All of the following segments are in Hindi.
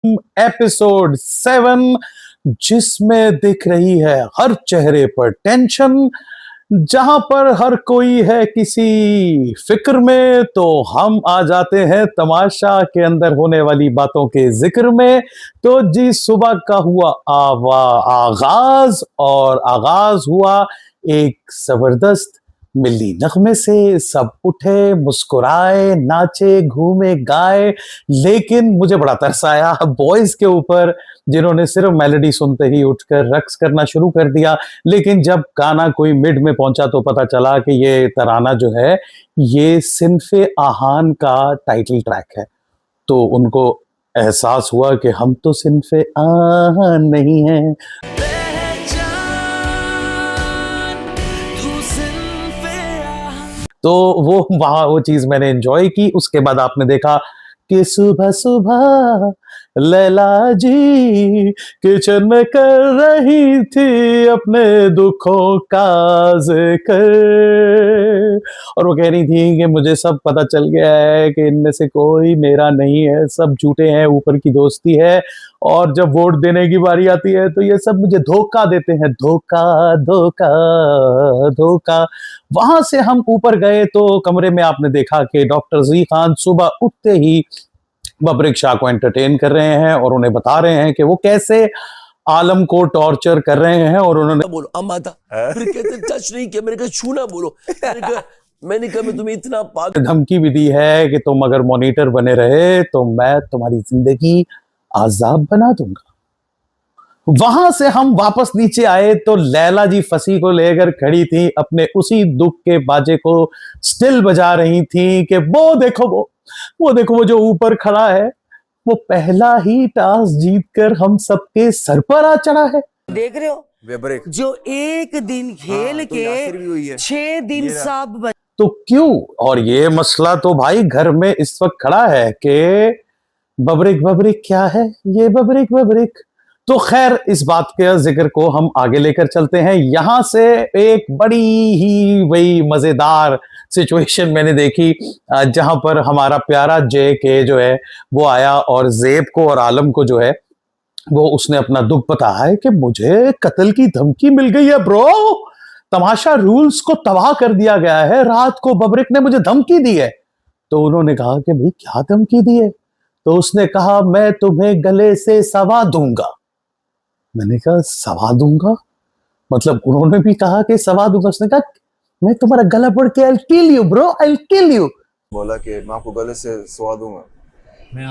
एपिसोड 7 जिसमें दिख रही है हर चेहरे पर टेंशन। जहां पर हर कोई है किसी फिक्र में, तो हम आ जाते हैं तमाशा के अंदर होने वाली बातों के जिक्र में। तो जी, सुबह का हुआ आगाज, और आगाज हुआ एक जबरदस्त मिली नगमे से। सब उठे, मुस्कुराए, नाचे, घूमे, गाए। लेकिन मुझे बड़ा तरस आया बॉयज के ऊपर, जिन्होंने सिर्फ मेलोडी सुनते ही उठकर रक्स करना शुरू कर दिया। लेकिन जब गाना कोई मिड में पहुंचा तो पता चला कि ये तराना जो है ये सिन्फे आहान का टाइटल ट्रैक है। तो उनको एहसास हुआ कि हम तो सिन्फे आहान नहीं हैं। तो वो चीज मैंने एंजॉय की। उसके बाद आपने देखा कि सुबह सुबह लैला जी किचन में कर रही थी अपने दुखों का जिक्र, और वो कह रही थी कि मुझे सब पता चल गया है कि इनमें से कोई मेरा नहीं है, सब झूठे हैं, ऊपर की दोस्ती है, और जब वोट देने की बारी आती है तो ये सब मुझे धोखा देते हैं। धोखा धोखा धोखा। वहां से हम ऊपर गए तो कमरे में आपने देखा कि डॉक्टर जी खान सुबह उठते ही बबरिक शाह को एंटरटेन कर रहे हैं और उन्हें बता रहे हैं कि वो कैसे आलम को टॉर्चर कर रहे हैं। और उन्होंने बोलो अम्मा था, फिर कहते टच नहीं किया, मैंने कहा छू ना बोलो, मैंने कहा मैं तुम्हें इतना धमकी भी दी है कि तुम अगर मॉनिटर बने रहे तो मैं तुम्हारी जिंदगी आजाब बना दूंगा। वहां से हम वापस नीचे आए तो लैला जी फंसी को लेकर खड़ी थी, अपने उसी दुख के बाजे को स्टिल बजा रही थी कि वो देखो वो देखो वो जो ऊपर खड़ा है वो पहला ही टास्क जीतकर हम सबके सर पर आ चढ़ा है। देख रहे हो जो एक दिन खेल के 6 दिन सब तो क्यों? और ये मसला तो भाई घर में इस वक्त खड़ा है कि बबरिक बबरिक क्या है ये बबरिक बबरिक। तो खैर इस बात के जिक्र को हम आगे लेकर चलते हैं। यहां से एक बड़ी ही वही मजेदार सिचुएशन मैंने देखी, जहां पर हमारा प्यारा जे के जो है वो आया और जेब को और आलम को जो है वो उसने अपना दुख बताया है कि मुझे कत्ल की धमकी मिल गई है ब्रो। तमाशा रूल्स को तबाह कर दिया गया है, रात को बबरिक ने मुझे धमकी दी है। तो उन्होंने कहा कि भाई क्या धमकी दी है? तो उसने कहा मैं तुम्हें गले से सवा दूंगा। मैंने कहा सवा दूंगा मतलब? उन्होंने भी कहा कि सवा दूंगा। उसने कहा मैं तुम्हारा गला पड़ के I kill you bro, I kill you. बोला कि मैं आपको गले से सुवा दूंगा। मैं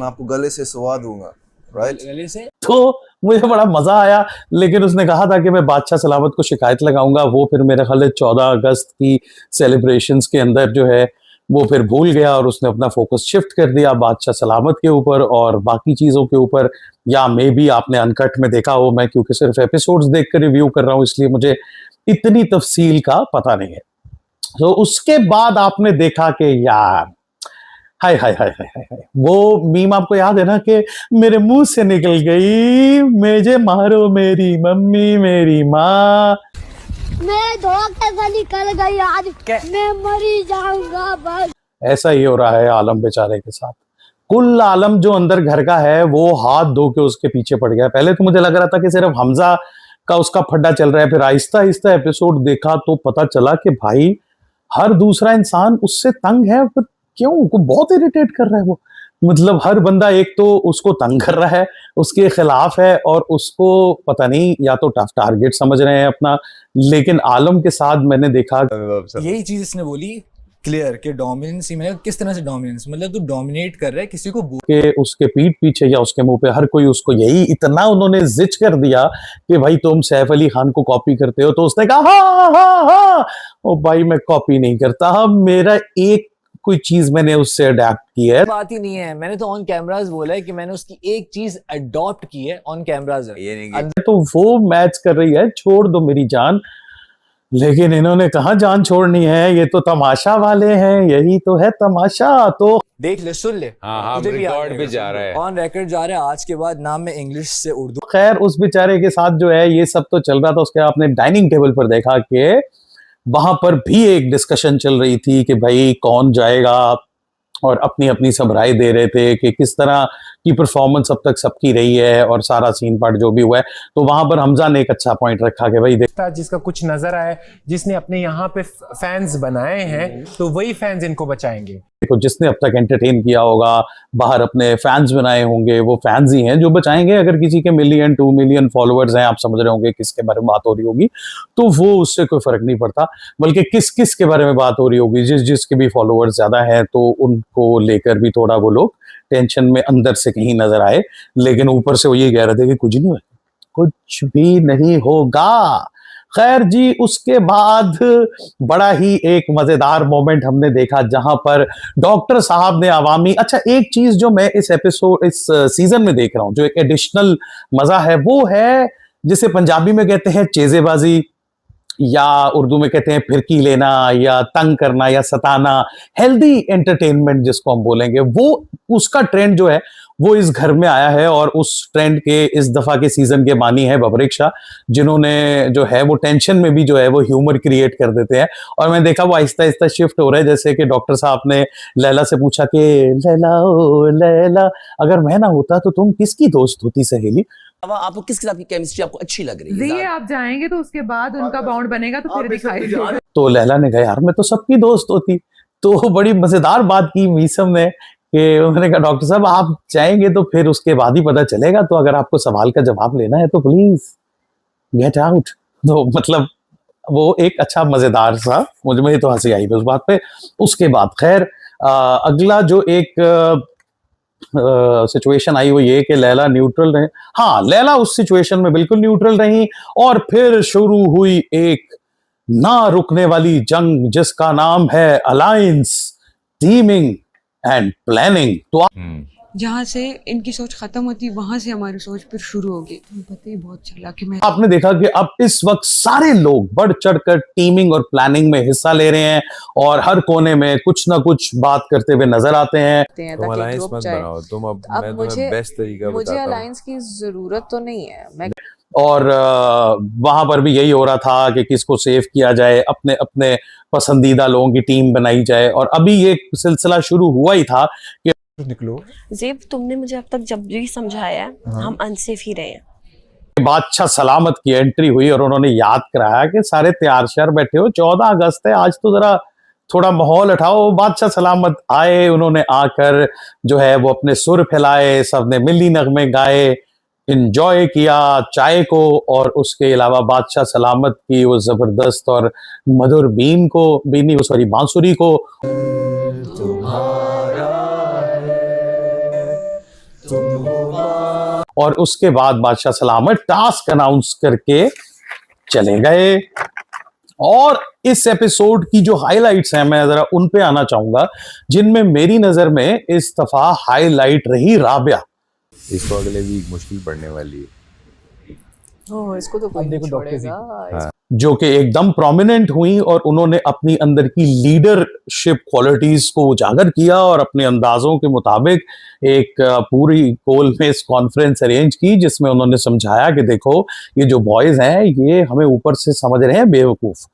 आपको गले से सुवा दूंगा, राइट? गले से। तो मुझे बड़ा मजा आया, लेकिन उसने कहा था कि मैं बादशाह सलामत को शिकायत लगाऊंगा। वो फिर मेरे ख्याल है 14 अगस्त की सेलिब्रेशंस के अंदर जो है वो फिर भूल गया और उसने अपना फोकस शिफ्ट कर दिया बादशाह सलामत के ऊपर और बाकी चीज़ों के ऊपर। या मे भी आपने अनकट में देखा हो, मैं क्योंकि सिर्फ एपिसोड्स देखकर रिव्यू कर रहा हूँ इसलिए मुझे इतनी तफसील का पता नहीं है। तो उसके बाद आपने देखा कि यार हाय हाय हाय हाय हाय, वो मीम आपको याद है ना कि मेरे मुंह से निकल गई मुझे मारो मेरी मम्मी मेरी माँ। मेरे धोखे से निकल गई आज, मैं मरी जाऊंगा बस। ऐसा ही हो रहा है आलम बेचारे के साथ। कुल आलम जो अंदर घर का है वो हाथ धो के उसके पीछे पड़ गया। पहले तो मुझे लग रहा था कि सिर्फ हमजा का उसका फड्डा चल रहा है, फिर आहिस्ता आहिस्ता एपिसोड देखा तो पता चला कि भाई हर दूसरा इंसान उससे तंग है। फिर क्यों? को बहुत इरिटेट कर रहा है वो। मतलब हर बंदा एक तो उसको तंग कर रहा है, उसके खिलाफ है और उसको पता नहीं या तो टफ टारगेट समझ रहे हैं अपना। लेकिन आलम के साथ मैंने देखा यही चीज इसने बोली क्लियर कि डोमिनेंस ही, मतलब किस तरह से डोमिनेंस, मतलब तू डोमिनेट कर रहा है किसी को कि उसके पीठ पीछे या उसके मुंह पे हर कोई उसको यही इतना उन्होंने जिच कर दिया कि भाई तुम सैफ अली खान को कॉपी करते हो। तो उसने कहा हाँ हाँ हाँ, ओ भाई मैं कॉपी नहीं करता, हाँ मेरा एक कोई चीज मैंने उससे अडेप्ट की है। बात ही नहीं है, मैंने तो ऑन कैमरास बोला है कि मैंने उसकी एक चीज अडॉप्ट की है ऑन कैमरास। ये नहीं तो वो मैच कर रही है छोड़ दो मेरी जान, लेकिन इन्होंने कहा जान छोड़नी है, ये तो तमाशा वाले हैं, यही तो है तमाशा। तो देख ले, सुन ले, हाँ रिकॉर्ड पे जा रहा है, ऑन रिकॉर्ड जा रहा है। आज के बाद नाम मैं इंग्लिश से उर्दू। खैर उस बेचारे के साथ जो है ये सब तो चल रहा था। उसके आपने डाइनिंग टेबल पर देखा कि वहां पर भी एक डिस्कशन चल रही थी कि भाई कौन जाएगा, और अपनी अपनी सब राय दे रहे थे कि किस तरह की परफॉर्मेंस अब तक सबकी रही है और सारा सीन पार्ट जो भी हुआ है, तो वहां पर हमजा ने एक अच्छा पॉइंट रखा कि भाई था जिसका कुछ नजर आए, जिसने अपने यहाँ पे फैंस बनाए हैं, तो वही फैंस इनको बचाएंगे। देखो, जिसने अब तक एंटरटेन किया होगा, बाहर अपने फैंस बनाए होंगे, वो फैंस ही हैं जो बचाएंगे। अगर किसी के 1-2 मिलियन फॉलोअर्स हैं, आप समझ रहे होंगे किसके बारे में बात हो रही होगी, तो वो उससे कोई फर्क नहीं पड़ता, बल्कि किस किस के बारे में बात हो रही होगी। जिसके भी फॉलोअर्स ज्यादा हैं तो उनको लेकर भी थोड़ा वो लोग टेंशन में अंदर से कहीं नजर आए, लेकिन ऊपर से वो ये कह रहे थे कि कुछ नहीं, कुछ भी नहीं होगा। खैर जी, उसके बाद बड़ा ही एक मजेदार मोमेंट हमने देखा जहां पर डॉक्टर साहब ने अवामी, अच्छा एक चीज जो मैं इस सीजन में देख रहा हूं, जो एक एडिशनल मजा है, वो है जिसे पंजाबी में कहते हैं चेजेबाजी, या उर्दू में कहते हैं फिरकी लेना, या तंग करना, या सताना, हेल्दी एंटरटेनमेंट जिसको हम बोलेंगे, वो उसका ट्रेंड जो है वो इस घर में आया है। और उस ट्रेंड के इस दफा के सीजन के बानी है बबरेक शाह, जिन्होंने जो है वो टेंशन में भी जो है वो ह्यूमर क्रिएट कर देते हैं। और मैंने देखा वो आहिस्ता आहिस्ता शिफ्ट हो रहा है, जैसे कि डॉक्टर साहब ने लैला से पूछा कि लैला ओ लैला, अगर मैं ना होता तो तुम किसकी दोस्त होती सहेली। आपको किस किस्म की केमिस्ट्री आपको अच्छी लग रही है? आप जाएंगे तो उसके बाद उनका बाउंड बनेगा तो फिर दिखाई देगा। तो लैला ने कहा यार मैं तो सबकी दोस्त होती। तो बड़ी मजेदार बात की मीसम ने कि उन्होंने कहा डॉक्टर साहब आप जाएंगे तो फिर उसके बाद ही पता चलेगा, तो अगर आपको सवाल का जवाब लेना है तो प्लीज गेट आउट। तो मतलब वो एक अच्छा मजेदार सा, मुझे तो हंसी आई उस बात पे। उसके बाद खैर अगला जो एक सिचुएशन आई वो ये कि लैला न्यूट्रल रहे। हाँ, लैला उस सिचुएशन में बिल्कुल न्यूट्रल रही और फिर शुरू हुई एक ना रुकने वाली जंग जिसका नाम है अलायंस, टीमिंग एंड प्लानिंग। तो जहाँ से इनकी सोच खत्म होती वहां से हमारी सोच फिर शुरू होगी। तुम्हें पता ही बहुत चला कि मैं आपने देखा कि अब इस वक्त सारे लोग बढ़ चढ़कर टीमिंग और प्लानिंग में हिस्सा ले रहे हैं और हर कोने में कुछ ना कुछ बात करते हुए नजर आते हैं। तुम अलायंस मत बनाओ, तुम अब मैं तुम्हें बेस्ट तरीका बताता हूं। मुझे अलायंस की जरूरत तो नहीं है। मैं और वहां पर भी यही हो रहा था कि किसको सेव किया जाए, अपने अपने पसंदीदा लोगों की टीम बनाई जाए। और अभी ये सिलसिला शुरू हुआ ही था कि निकलो ज़ेब, तुमने मुझे अब तक जब भी समझाया है हम अनसेफ ही रहे हैं। बादशाह सलामत की एंट्री हुई और उन्होंने याद कराया कि सारे तैयार शहर बैठे हो, 14 अगस्त है, आज तो जरा थोड़ा माहौल उठाओ। बादशाह सलामत आए, उन्होंने आकर जो है वो अपने सुर फैलाए, सबने मिली नगमे गाए, इंजॉय किया चाय को। और उसके अलावा बादशाह सलामत की वो जबरदस्त और मधुर बांसुरी को और उसके बाद बादशाह सलामत टास्क अनाउंस करके चले गए। और इस एपिसोड की जो हाइलाइट्स हैं मैं जरा उन पे आना चाहूंगा, जिनमें मेरी नजर में इस दफा हाईलाइट रही राबिया। इसको अगले वीक मुश्किल पड़ने वाली है। इसको तो कोई नहीं छोड़ेगा। जो कि एकदम प्रोमिनेंट हुई और उन्होंने अपनी अंदर की लीडरशिप क्वालिटीज को उजागर किया और अपने अंदाजों के मुताबिक एक पूरी कोल फेस कॉन्फ्रेंस अरेंज की, जिसमें उन्होंने समझाया कि देखो ये जो बॉयज हैं ये हमें ऊपर से समझ रहे हैं बेवकूफ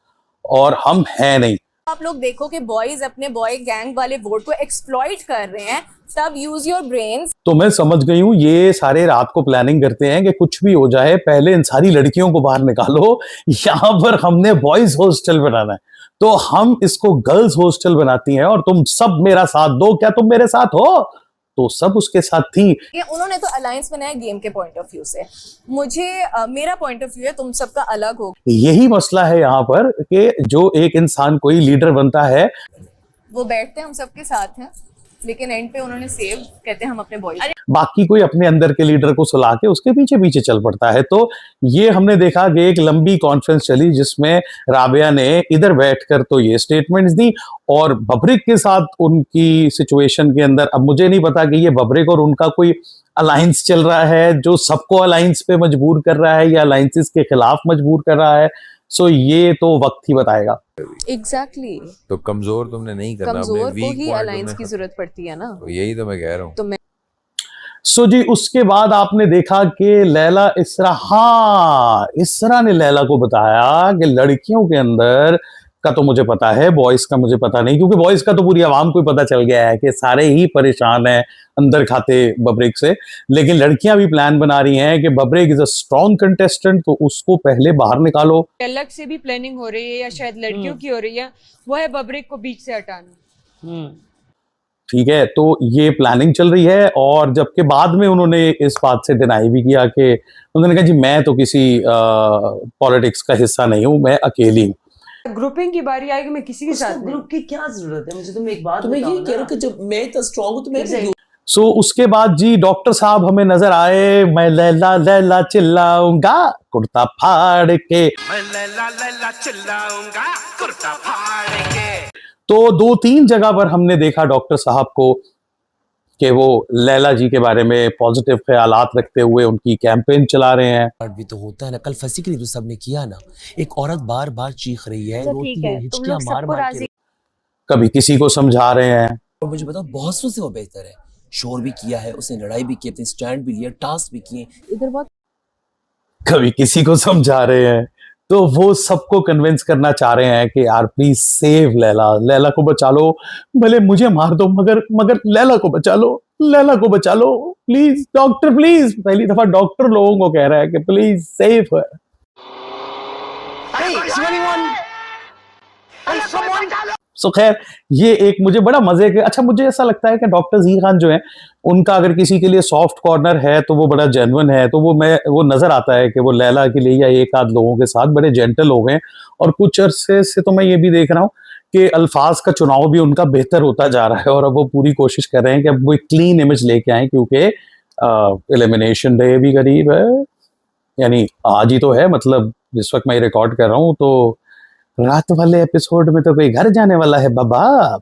और हम हैं नहीं। आप लोग देखो कि बॉयज अपने बॉय गैंग वाले वोट को एक्सप्लॉइट कर रहे हैं, तब यूज योर ब्रेन्स। तो मैं समझ गई हूँ ये सारे रात को प्लानिंग करते हैं कि कुछ भी हो जाए पहले इन सारी लड़कियों को बाहर निकालो, यहाँ पर हमने बॉयज हॉस्टल बनाना है तो हम इसको गर्ल्स हॉस्टल बनाती हैं और तुम सब मेरा साथ दो। क्या तुम मेरे साथ हो? तो सब उसके साथ थी। उन्होंने तो अलायंस बनाया गेम के पॉइंट ऑफ व्यू से, मुझे मेरा पॉइंट ऑफ व्यू है तुम सबका अलग हो। यही मसला है यहाँ पर कि जो एक इंसान कोई लीडर बनता है वो बैठते हैं हम सबके साथ हैं, लेकिन एंड पे उन्होंने सेव कहते हैं हम अपने बॉयज, बाकी कोई अपने अंदर के लीडर को सुला के उसके पीछे पीछे चल पड़ता है। तो ये हमने देखा कि एक लंबी कॉन्फ्रेंस चली जिसमें राबिया ने इधर बैठकर तो ये स्टेटमेंट्स दी और बबरिक के साथ उनकी सिचुएशन के अंदर, अब मुझे नहीं पता कि ये बबरिक और उनका कोई अलायंस चल रहा है जो सबको अलायंस पे मजबूर कर रहा है या अलायंसेस के खिलाफ मजबूर कर रहा है। सो ये तो वक्त ही बताएगा। एग्जैक्टली तो कमजोर तुमने नहीं करना, कमजोर को ही अलायंस की जरूरत पड़ती है ना, तो यही तो मैं कह रहा हूँ। तो मैं सो जी उसके बाद आपने देखा कि लैला इसरा ने लैला को बताया कि लड़कियों के अंदर का तो मुझे पता है, बॉयज का मुझे पता नहीं, क्योंकि बॉयज का तो पूरी आवाम को पता चल गया है कि सारे ही परेशान हैं अंदर खाते बब्रिक से। लेकिन लड़कियां भी प्लान बना रही हैं कि बब्रिक इज अ स्ट्रॉन्ग कंटेस्टेंट, तो उसको पहले बाहर निकालो। अलग से भी प्लानिंग हो रही है या शायद लड़कियों की हो रही है, वो है बब्रिक को बीच से हटाना। ठीक है, तो ये प्लानिंग चल रही है। और जबकि बाद में उन्होंने इस बात से डिनाई भी किया कि उन्होंने कहा जी मैं तो किसी पॉलिटिक्स का हिस्सा नहीं हूं, मैं अकेली हूं। ग्रुपिंग की बारी आएगी, मैं किसी के साथ ग्रुप की क्या जरूरत है मुझे? तुम एक बात मैं ये कह रहा हूं कि जब मैं इतना स्ट्रांग हूं तो मैं सो उसके बाद जी डॉक्टर साहब हमें नजर आए, मैं लैला लैला चिल्लाऊंगा कुर्ता फाड़ के, मैं लैला लैला चिल्लाऊंगा कुर्ता फाड़ के। तो 2-3 जगह पर हमने देखा डॉक्टर साहब को कि वो लैला जी के बारे में पॉजिटिव ख्यालात रखते हुए उनकी कैंपेन चला रहे हैं। भी तो होता है ना, कल फंसी के तो सबने किया ना, एक औरत बार बार चीख रही है, रोती है, हिचकियां मार मार के, कभी किसी को समझा रहे हैं। और मुझे बताओ बॉस से वो बेहतर है, शोर भी किया है उसने, लड़ाई भी की, अपने स्टैंड भी लिया, टास्क भी किए, इधर बात कभी किसी को समझा रहे हैं। तो वो सबको कन्विंस करना चाह रहे हैं कि यार प्लीज सेव लैला, लैला को बचा लो, भले मुझे मार दो मगर लैला को बचा लो, लैला को बचा लो प्लीज डॉक्टर प्लीज। पहली दफा डॉक्टर लोगों को कह रहा है कि प्लीज सेव है। सो खैर ये एक मुझे बड़ा मजे के, अच्छा मुझे ऐसा लगता है कि डॉक्टर ज़हीर खान जो है उनका अगर किसी के लिए सॉफ्ट कॉर्नर है तो वो बड़ा जेन्युइन है, तो वो नजर आता है कि वो लैला के लिए या एक आध लोगों के साथ बड़े जेंटल लोग हैं। और कुछ अरसे से तो मैं ये भी देख रहा हूँ कि अल्फाज का चुनाव भी उनका बेहतर होता जा रहा है, और अब वो पूरी कोशिश कर रहे हैं कि अब वो एक क्लीन इमेज लेके आए, क्योंकि एलिमिनेशन डे भी करीब है, यानी आज ही तो है, मतलब जिस वक्त मैं रिकॉर्ड कर रहा हूँ तो रात वाले एपिसोड में तो कोई घर जाने वाला है बाबा।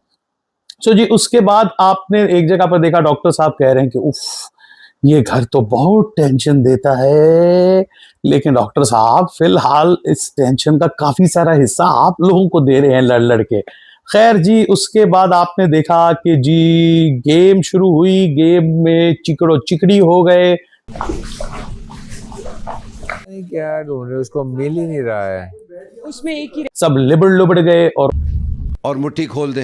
सो जी उसके बाद आपने एक जगह पर देखा डॉक्टर साहब कह रहे हैं कि उफ ये घर तो बहुत टेंशन देता है, लेकिन डॉक्टर साहब फिलहाल इस टेंशन का काफी सारा हिस्सा आप लोगों को दे रहे हैं लड़ लड़ के। खैर जी उसके बाद आपने देखा कि जी गेम शुरू हुई, गेम में चिकड़ो चिकड़ी हो गए। क्या ढूंढ रहे, उसको मिल ही नहीं रहा है, उसमें एक ही सब लिबड़ लुबड़ गए और मुट्ठी खोल दे।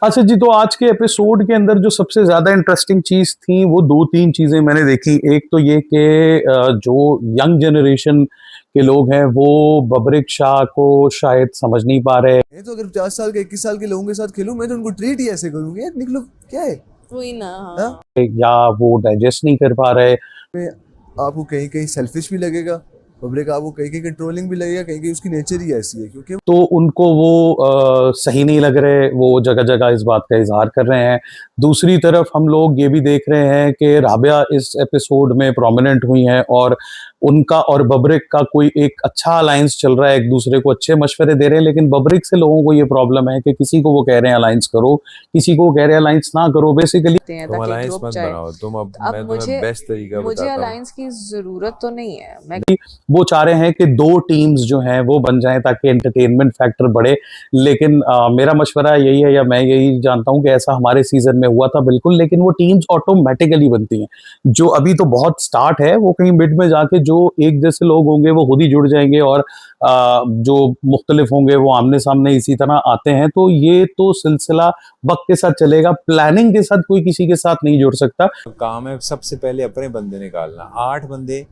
अच्छा जी, तो आज के एपिसोड के अंदर जो सबसे ज्यादा इंटरेस्टिंग चीज थी वो 2-3 चीजें मैंने देखी। एक तो ये कि जो यंग जनरेशन के लोग हैं वो बब्रिक शाह को शायद समझ नहीं पा रहे। तो अगर 50 साल के 21 साल के लोगों के साथ खेलूं मैं तो उनको ट्रीट ही ऐसे करूंगी यार, निकलो क्या है वही ना। हाँ? या वो डाइजेस्ट नहीं कर पा रहे। आपको कहीं कहीं सेल्फिश भी लगेगा बब्रिक, आपको कहीं कहीं कंट्रोलिंग भी लगेगा, कहीं कहीं उसकी नेचर ही ऐसी है, क्योंकि तो उनको वो सही नहीं लग रहे, वो जगह जगह इस बात का इजहार कर रहे हैं। दूसरी तरफ हम लोग ये भी देख रहे हैं कि राबिया इस एपिसोड में प्रोमिनेंट हुई हैं और उनका और बब्रिक का कोई एक अच्छा अलायंस चल रहा है, एक दूसरे को अच्छे मशवरे दे रहे हैं। लेकिन बब्रिक से लोगों को ये प्रॉब्लम है कि किसी को वो कह रहे हैं अलायंस करो, किसी को कह रहे हैं अलायंस ना करो। बेसिकली तुम अलायंस मत बनाओ, मैं तुम्हें बेस्ट तरीका बताता हूं। मुझे अलायंस की जरूरत तो नहीं है, मैं वो चाह रहे हैं कि 2 टीम्स जो हैं वो बन जाएं ताकि एंटरटेनमेंट फैक्टर बढ़े। लेकिन मेरा मशवरा यही है, या मैं यही जानता हूं कि ऐसा हमारे सीजन में हुआ था बिल्कुल, लेकिन वो टीम्स ऑटोमेटिकली बनती हैं। जो अभी तो बहुत स्टार्ट है, वो कहीं मिड में जाके जो एक जैसे लोग होंगे वो खुद ही जुड़ जाएंगे, और जो मुख्तलिफ होंगे वो आमने सामने इसी तरह आते हैं। तो ये तो सिलसिला वक्त के साथ चलेगा, प्लानिंग के साथ कोई किसी के साथ नहीं जुड़ सकता। काम है सबसे पहले अपने बंदे निकालना। 8 बंदे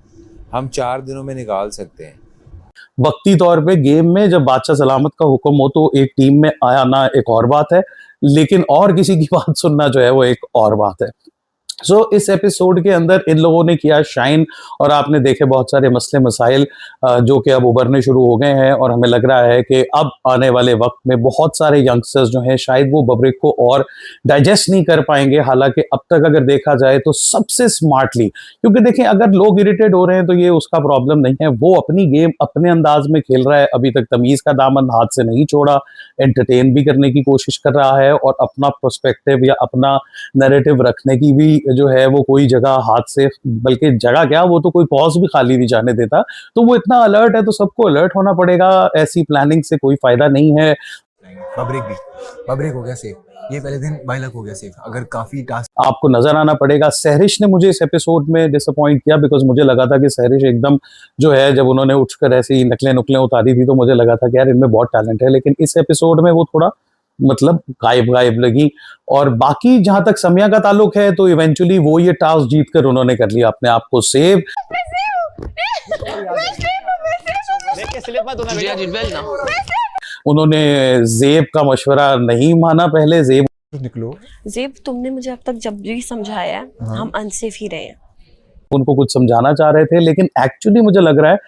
हम 4 दिनों में निकाल सकते हैं। वक्ती तौर पे गेम में जब बादशाह सलामत का हुक्म हो तो एक टीम में आया ना एक और बात है, लेकिन और किसी की बात सुनना जो है वो एक और बात है। सो इस एपिसोड के अंदर इन लोगों ने किया शाइन, और आपने देखे बहुत सारे मसले मसाइल जो कि अब उभरने शुरू हो गए हैं, और हमें लग रहा है कि अब आने वाले वक्त में बहुत सारे यंगस्टर्स जो हैं शायद वो बब्रिक को और डाइजेस्ट नहीं कर पाएंगे। हालांकि अब तक अगर देखा जाए तो सबसे स्मार्टली, क्योंकि देखें अगर लोग इरिटेट हो रहे हैं तो ये उसका प्रॉब्लम नहीं है, वो अपनी गेम अपने अंदाज में खेल रहा है, अभी तक तमीज़ का दामन हाथ से नहीं छोड़ा, एंटरटेन भी करने की कोशिश कर रहा है और अपना पर्सपेक्टिव या अपना नैरेटिव रखने की भी जो है वो कोई जगह हाथ से, बल्कि जगह क्या वो तो कोई पॉज भी खाली नहीं जाने देता। तो वो इतना अलर्ट है, तो सबको अलर्ट होना पड़ेगा, ऐसी प्लानिंग से कोई फायदा नहीं है। बब्रिक हो गया सेफ, ये पहले दिन बाइलक हो गया सेफ। अगर काफी टास्क आपको नजर आना पड़ेगा। सहरिश ने मुझे इस एपिसोड में डिसअपॉइंट किया बिकॉज मुझे लगा था कि सहरिश एकदम जो है, जब उन्होंने उठकर ऐसी नकलें उतारी थी तो मुझे लगा था कि यार इनमें बहुत टैलेंट है, लेकिन इस एपिसोड में वो थोड़ा मतलब गायब लगी। और बाकी जहां तक समिया का ताल्लुक है तो इवेंचुअली वो ये टास्क जीत कर उन्होंने कर लिया अपने आप को सेव। उन्होंने जेब का मशवरा नहीं माना पहले। जेब तुमने मुझे अब तक जब भी समझाया है हम अनसेफ ही रहे हैं। उनको कुछ समझाना चाह रहे थे, लेकिन एक्चुअली मुझे लग रहा है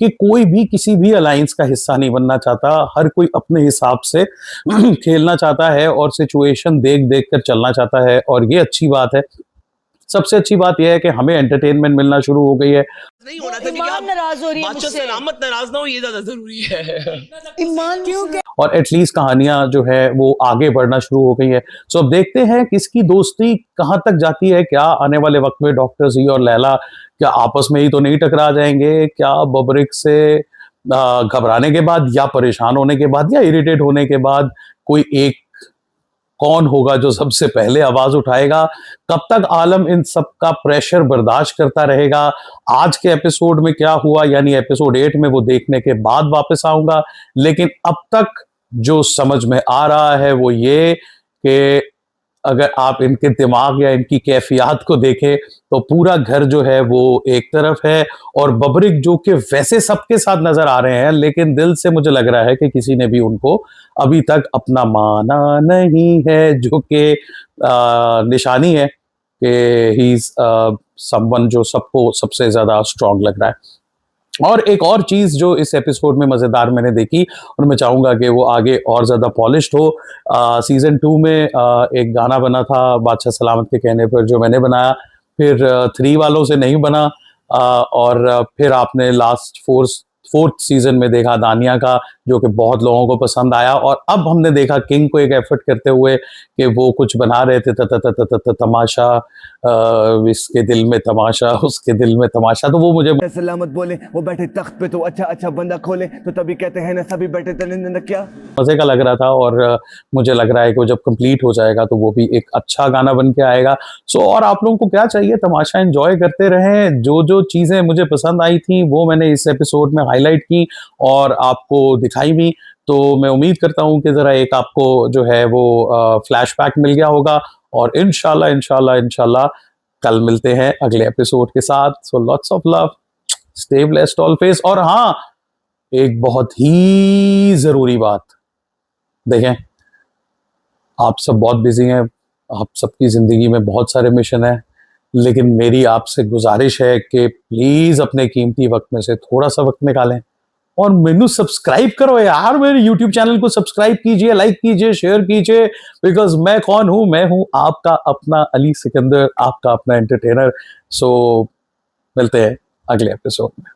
कि कोई भी किसी भी अलायंस का हिस्सा नहीं बनना चाहता। हर कोई अपने हिसाब से खेलना चाहता है और सिचुएशन देख कर चलना चाहता है, और ये अच्छी बात है। सबसे अच्छी बात यह है कि हमें एंटरटेनमेंट मिलना शुरू हो गई है। नहीं होना था, ईमान नाराज हो रही है मुझसे, सलामत नाराज ना हो, ये ज्यादा जरूरी है। ईमान क्यों? और एटलीस्ट कहानियां जो है वो आगे बढ़ना शुरू हो गई है। सो अब देखते हैं किसकी दोस्ती कहां तक जाती है। क्या आने वाले वक्त में डॉक्टर जी और लैला क्या आपस में ही तो नहीं टकरा जाएंगे? क्या बब्रिक से घबराने के बाद या परेशान होने के बाद या इरिटेट होने के बाद कोई एक कौन होगा जो सबसे पहले आवाज उठाएगा? कब तक आलम इन सब का प्रेशर बर्दाश्त करता रहेगा? आज के एपिसोड में क्या हुआ, यानी एपिसोड 8 में, वो देखने के बाद वापस आऊंगा। लेकिन अब तक जो समझ में आ रहा है वो ये कि अगर आप इनके दिमाग या इनकी कैफियत को देखें तो पूरा घर जो है वो एक तरफ है, और बब्रिक जो कि वैसे सबके साथ नजर आ रहे हैं, लेकिन दिल से मुझे लग रहा है कि किसी ने भी उनको अभी तक अपना माना नहीं है, जो कि निशानी है कि ही इज समवन जो सबको सबसे ज्यादा स्ट्रांग लग रहा है। और एक और चीज जो इस एपिसोड में मजेदार मैंने देखी, और मैं चाहूंगा कि वो आगे और ज्यादा पॉलिश्ड हो। सीजन 2 में एक गाना बना था बादशाह सलामत के कहने पर, जो मैंने बनाया, फिर 3 वालों से नहीं बना, और फिर आपने लास्ट फोर्थ सीजन में देखा दानिया का, जो कि बहुत लोगों को पसंद आया। और अब हमने देखा किंग को एक एफर्ट करते हुए कि वो कुछ बना रहे थे तमाशा, इसके दिल में तमाशा, उसके दिल में तमाशा। तो वो मुझे सलामत बोले, वो बैठे तख्त पे तो अच्छा बंदा खोले, तो तभी कहते हैं ना सभी बैठे तने क्या मजे का लग रहा था। और मुझे लग रहा है कि वो जब कंप्लीट हो जाएगा तो वो भी एक अच्छा गाना बन के आएगा। सो और आप लोगों को क्या चाहिए? तमाशा एंजॉय करते रहें। जो चीजें मुझे पसंद आई थी वो मैंने इस एपिसोड में हाईलाइट की और आपको दिखाई भी। तो मैं उम्मीद करता हूं कि जरा एक आपको जो है वो फ्लैशबैक मिल गया होगा, और इंशाल्लाह कल मिलते हैं अगले एपिसोड के साथ। So lots of love, stay blessed always. और हाँ, एक बहुत ही जरूरी बात, देखें आप सब बहुत बिजी हैं, आप सबकी जिंदगी में बहुत सारे मिशन हैं, लेकिन मेरी आपसे गुजारिश है कि प्लीज अपने कीमती वक्त में से थोड़ा सा वक्त निकालें और मेनू सब्सक्राइब करो यार। मेरे YouTube चैनल को सब्सक्राइब कीजिए, लाइक कीजिए, शेयर कीजिए, बिकॉज मैं कौन हूं? मैं हूं आपका अपना अली सिकंदर, आपका अपना एंटरटेनर। सो मिलते हैं अगले एपिसोड में।